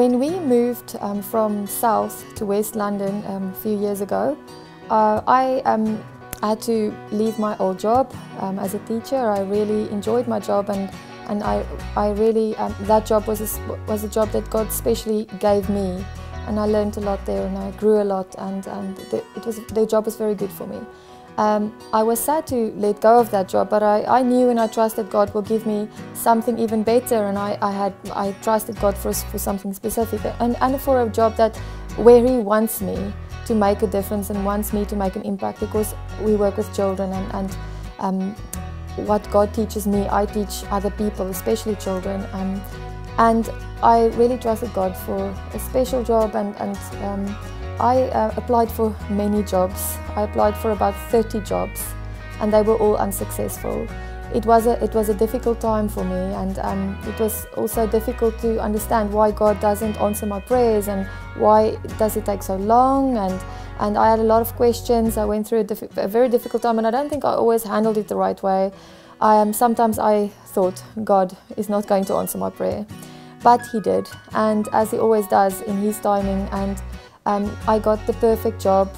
When we moved from South to West London a few years ago, I had to leave my old job as a teacher. I really enjoyed my job, and I really that job was a job that God specially gave me, and I learned a lot there, and I grew a lot, and the job was very good for me. I was sad to let go of that job, but I knew and I trusted God will give me something even better, and I trusted God for something specific, and for a job where He wants me to make a difference and wants me to make an impact, because we work with children, and what God teaches me, I teach other people, especially children, and I really trusted God for a special job, and I applied for many jobs. I applied for about 30 jobs, and they were all unsuccessful. It was a difficult time for me, and it was also difficult to understand why God doesn't answer my prayers, and why does it take so long, and I had a lot of questions. I went through a very difficult time, and I don't think I always handled it the right way. Sometimes I thought God is not going to answer my prayer, but He did, and as He always does in His timing, and I got the perfect job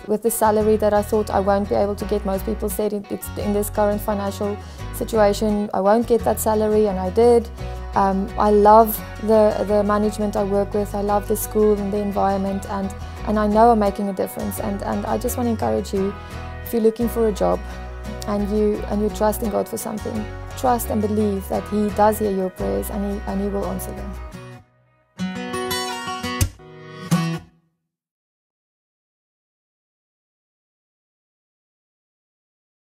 with the salary that I thought I won't be able to get. Most people said it's in this current financial situation I won't get that salary, and I did. I love the management I work with. I love the school and the environment, and I know I'm making a difference. And I just want to encourage you, if you're looking for a job and you're trusting God for something, trust and believe that He does hear your prayers, and He will answer them.